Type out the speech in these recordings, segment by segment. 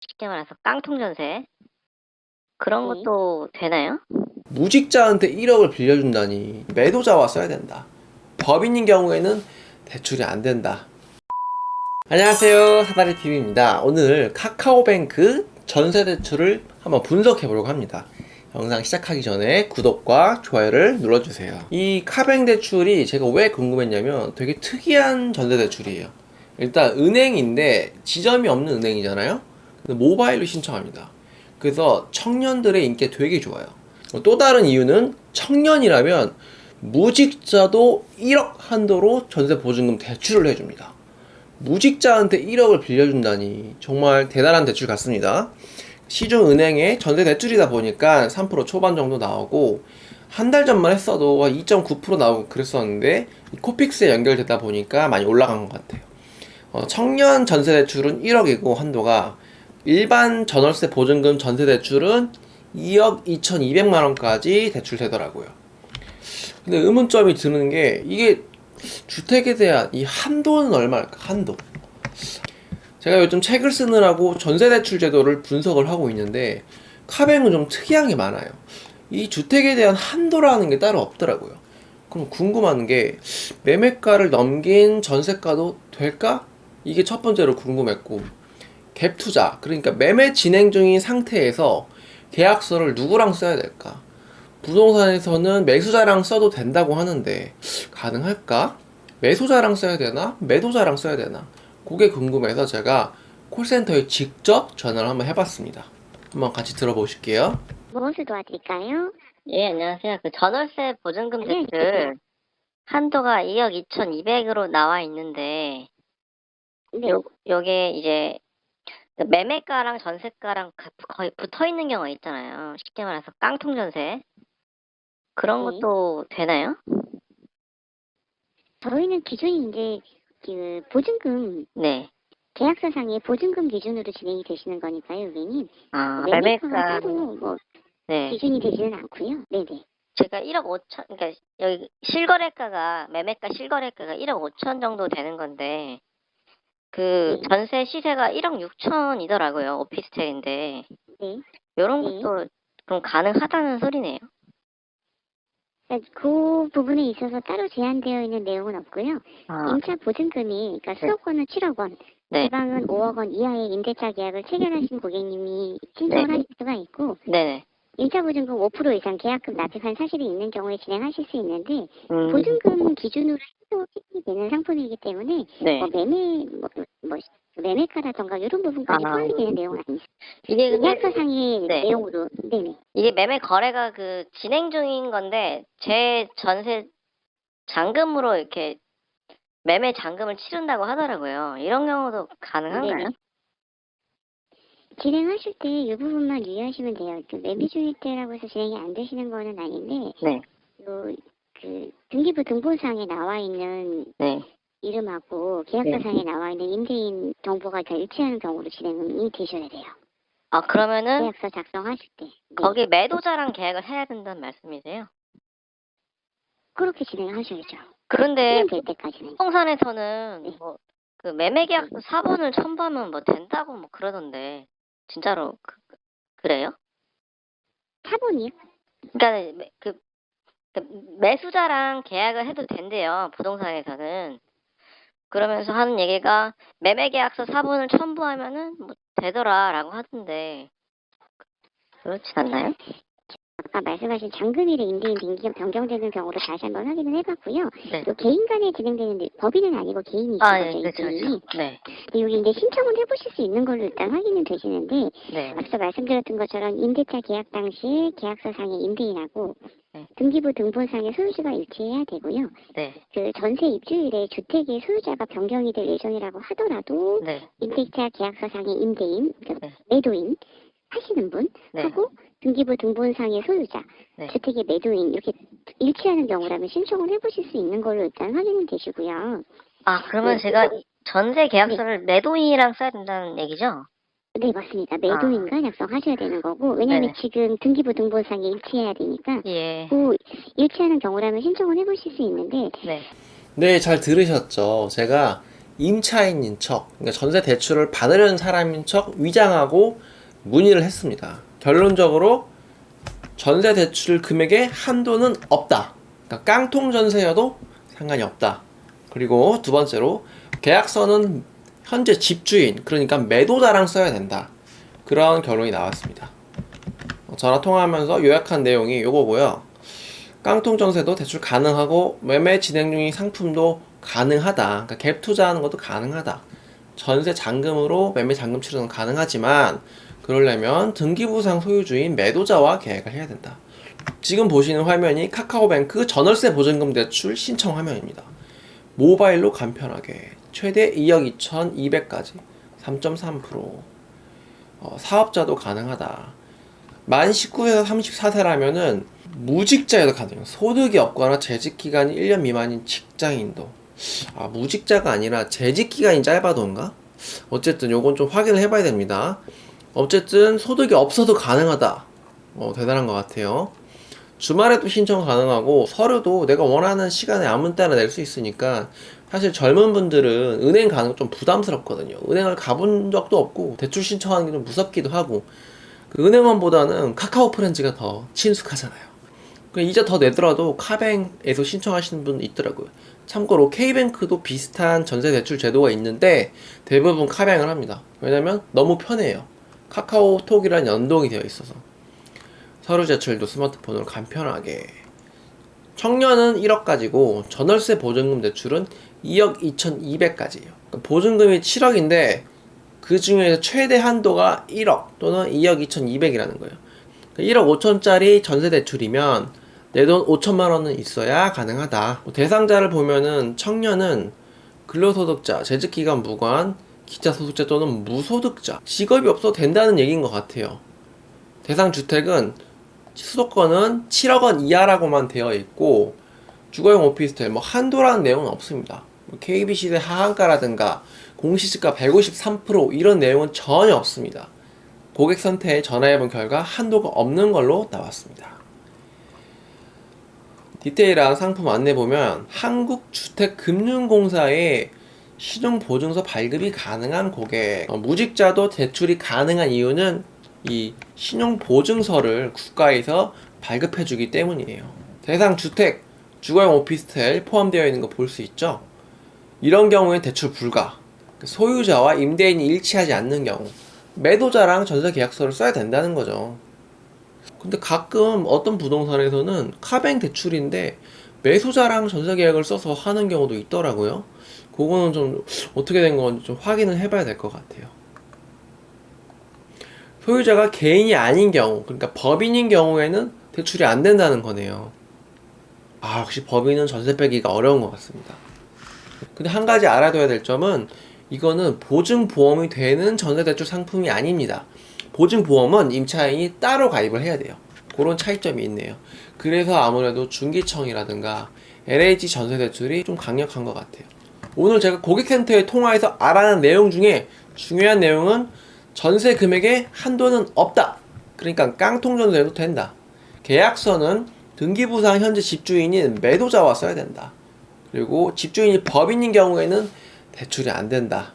쉽게 말해서 깡통 전세 그런 네. 것도 되나요? 무직자한테 1억을 빌려준다니 매도자와 써야 된다. 법인인 경우에는 대출이 안 된다. 안녕하세요, 사다리TV입니다. 오늘 카카오뱅크 전세대출을 한번 분석해 보려고 합니다. 영상 시작하기 전에 구독과 좋아요를 눌러주세요. 이 카뱅 대출이 제가 왜 궁금했냐면 되게 특이한 전세대출이에요. 일단 은행인데 지점이 없는 은행이잖아요. 근데 모바일로 신청합니다. 그래서 청년들의 인기가 되게 좋아요. 또 다른 이유는 청년이라면 무직자도 1억 한도로 전세보증금 대출을 해줍니다. 무직자한테 1억을 빌려준다니 정말 대단한 대출 같습니다. 시중은행의 전세 대출이다 보니까 3% 초반 정도 나오고 한 달 전만 했어도 2.9% 나오고 그랬었는데 코픽스에 연결되다 보니까 많이 올라간 것 같아요. 청년 전세 대출은 1억이고 한도가 일반 전월세 보증금 전세 대출은 2억 2,200만 원까지 대출되더라고요. 근데 의문점이 드는 게 이게 주택에 대한 이 한도는 얼마일까? 한도. 제가 요즘 책을 쓰느라고 전세대출 제도를 분석을 하고 있는데 카뱅은 좀 특이한 게 많아요. 이 주택에 대한 한도라는 게 따로 없더라고요. 그럼 궁금한 게 매매가를 넘긴 전세가도 될까? 이게 첫 번째로 궁금했고, 갭 투자, 그러니까 매매 진행 중인 상태에서 계약서를 누구랑 써야 될까? 부동산에서는 매수자랑 써도 된다고 하는데 가능할까? 매수자랑 써야 되나? 매도자랑 써야 되나? 그게 궁금해서 제가 콜센터에 직접 전화를 한번 해봤습니다. 한번 같이 들어보실게요. 무엇을 도와드릴까요? 예, 안녕하세요. 그 전월세 보증금 네. 대출 한도가 2억 2,200으로 나와 있는데 네. 요게 이제 매매가랑 전세가랑 거의 붙어 있는 경우가 있잖아요. 쉽게 말해서 깡통 전세 그런 네. 것도 되나요? 저희는 기준이 이제 그 보증금 네. 계약서상의 보증금 기준으로 진행이 되시는 거니까요, 고객님. 아, 매매가가 매매가 따로 뭐 네. 기준이 되지는 않고요. 네네. 제가 1억 5천, 그러니까 여기 실거래가가 매매가 실거래가가 1억 5천 정도 되는 건데 그 네. 전세 시세가 1억 6천이더라고요. 오피스텔인데 네. 요런 네. 것도 그럼 가능하다는 소리네요. 그러니까 그 부분에 있어서 따로 제한되어 있는 내용은 없고요. 아, 임차 보증금이 그러니까 네. 수억 원은 7억 원, 네. 지방은 5억 원 이하의 임대차 계약을 체결하신 고객님이 신청을 네. 하실 수가 있고, 네네. 임차 보증금 5% 이상 계약금 납입한 사실이 있는 경우에 진행하실 수 있는데, 음, 보증금 기준으로 해석이 되는 상품이기 때문에 네. 뭐 매매가라던가 이런 부분까지 아, 포함이 되는 내용은 아니죠. 이게 근데, 계약서상의 네. 내용으로. 네네. 이게 매매 거래가 그 진행 중인 건데 제 전세 잔금으로 이렇게 매매 잔금을 치른다고 하더라고요. 이런 경우도 가능한가요? 네네. 진행하실 때 이 부분만 유의하시면 돼요. 그 매매 중일 때라고 해서 진행이 안 되시는 거는 아닌데, 네. 그 등기부 등본상에 나와 있는 네. 이름하고 계약서상에 나와 있는 임대인 정보가 다 일치하는 경우로 진행이 되셔야 돼요. 아, 그러면은 계약서 작성하실 때. 네. 거기 매도자랑 계약을 해야 된다는 말씀이세요? 그렇게 진행하셔야죠. 그런데 될 때까지는. 부동산에서는 네. 뭐 그 매매 계약서 사본을 첨부하면 뭐 된다고 뭐 그러던데 진짜로 그래요? 타본이요? 그러니까 그 매수자랑 계약을 해도 된대요. 부동산에서는. 그러면서 하는 얘기가 매매 계약서 사본을 첨부하면은 뭐 되더라라고 하던데 그렇진 않나요? 아까 말씀하신 잔금일에 임대인 변경되는 경우도 다시 한번 확인을 해봤고요. 네. 또 개인 간에 진행되는 법인은 아니고 개인이신 아, 거죠, 예, 그렇죠, 임대인이. 그렇죠. 네. 근데 여기 이제 신청을 해보실 수 있는 걸로 일단 확인은 되시는데, 네. 앞서 말씀드렸던 것처럼 임대차 계약 당시 계약서상의 임대인하고 네. 등기부 등본상의 소유주가 일치해야 되고요. 네. 그 전세 입주일에 주택의 소유자가 변경이 될 예정이라고 하더라도 네. 임대차 계약서상의 임대인, 그러니까 네. 매도인 하시는 분 네. 하고 등기부 등본상의 소유자, 네. 주택의 매도인 이렇게 일치하는 경우라면 신청을 해보실 수 있는 걸로 일단 확인은 되시고요. 아, 그러면 네. 제가 전세 계약서를 매도인이랑 써야 된다는 얘기죠? 네, 맞습니다. 매도인과 작성하셔야 되는 거고, 왜냐하면 네네. 지금 등기부 등본상에 일치해야 되니까, 예. 그 일치하는 경우라면 신청을 해보실 수 있는데, 네. 네, 잘 들으셨죠? 제가 임차인인 척, 그러니까 전세 대출을 받으려는 사람인 척 위장하고 문의를 했습니다. 결론적으로 전세 대출 금액에 한도는 없다. 그러니까 깡통 전세여도 상관이 없다. 그리고 두 번째로 계약서는 현재 집주인, 그러니까 매도자랑 써야 된다. 그런 결론이 나왔습니다. 전화 통화하면서 요약한 내용이 요거고요. 깡통 전세도 대출 가능하고 매매 진행 중인 상품도 가능하다. 그러니까 갭 투자하는 것도 가능하다. 전세 잔금으로 매매 잔금 치르는 건 가능하지만 그러려면 등기부상 소유주인 매도자와 계약을 해야 된다. 지금 보시는 화면이 카카오뱅크 전월세 보증금 대출 신청 화면입니다. 모바일로 간편하게 최대 2억 2,200까지 3.3%. 사업자도 가능하다. 만 19세에서 34세라면은 무직자여도 가능해요. 소득이 없거나 재직기간이 1년 미만인 직장인도. 무직자가 아니라 재직기간이 짧아도인가? 어쨌든 요건 좀 확인을 해봐야 됩니다. 어쨌든 소득이 없어도 가능하다. 대단한 것 같아요. 주말에도 신청 가능하고 서류도 내가 원하는 시간에 아무 때나 낼 수 있으니까 사실 젊은 분들은 은행 가는 거 좀 부담스럽거든요. 은행을 가본 적도 없고 대출 신청하는 게 좀 무섭기도 하고 그 은행원보다는 카카오 프렌즈가 더 친숙하잖아요. 이자 더 내더라도 카뱅에서 신청하시는 분 있더라고요. 참고로 K뱅크도 비슷한 전세 대출 제도가 있는데 대부분 카뱅을 합니다. 왜냐면 너무 편해요. 카카오톡이랑 연동이 되어 있어서 서류 제출도 스마트폰으로 간편하게. 청년은 1억까지고 전월세 보증금 대출은 2억 2,200까지예요. 보증금이 7억인데 그 중에서 최대 한도가 1억 또는 2억 2,200이라는 거예요. 1억 5천짜리 전세 대출이면 내 돈 5천만 원은 있어야 가능하다. 대상자를 보면은 청년은 근로소득자, 재직기간 무관, 기타소득자 또는 무소득자, 직업이 없어도 된다는 얘기인 것 같아요. 대상 주택은 수도권은 7억 원 이하라고만 되어 있고 주거용 오피스텔 한도라는 내용은 없습니다. KB시대 하한가라든가 공시지가 153% 이런 내용은 전혀 없습니다. 고객 선택에 전화해본 결과 한도가 없는 걸로 나왔습니다. 디테일한 상품 안내 보면 한국주택금융공사에 신용보증서 발급이 가능한 고객, 무직자도 대출이 가능한 이유는 이 신용보증서를 국가에서 발급해주기 때문이에요. 대상 주택, 주거용 오피스텔 포함되어 있는 거 볼 수 있죠? 이런 경우엔 대출 불가. 소유자와 임대인이 일치하지 않는 경우 매도자랑 전세 계약서를 써야 된다는 거죠. 근데 가끔 어떤 부동산에서는 카뱅 대출인데 매수자랑 전세 계약을 써서 하는 경우도 있더라고요. 그거는 좀 어떻게 된 건지 좀 확인을 해봐야 될 것 같아요. 소유자가 개인이 아닌 경우, 그러니까 법인인 경우에는 대출이 안 된다는 거네요. 역시 법인은 전세 빼기가 어려운 것 같습니다. 근데 한 가지 알아둬야 될 점은 이거는 보증보험이 되는 전세대출 상품이 아닙니다. 보증보험은 임차인이 따로 가입을 해야 돼요. 그런 차이점이 있네요. 그래서 아무래도 중기청이라든가 LH 전세대출이 좀 강력한 것 같아요. 오늘 제가 고객센터에 통화해서 알아낸 내용 중에 중요한 내용은 전세 금액에 한도는 없다. 그러니까 깡통 전세도 된다. 계약서는 등기부상 현재 집주인인 매도자와 써야 된다. 그리고 집주인이 법인인 경우에는 대출이 안 된다.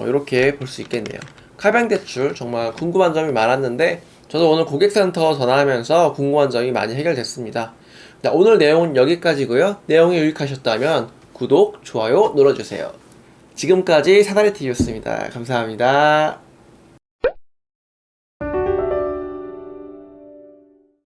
이렇게 볼 수 있겠네요. 카뱅 대출 정말 궁금한 점이 많았는데 저도 오늘 고객센터 전화하면서 궁금한 점이 많이 해결됐습니다. 오늘 내용은 여기까지고요. 내용이 유익하셨다면 구독, 좋아요 눌러주세요. 지금까지 사다리TV였습니다. 감사합니다.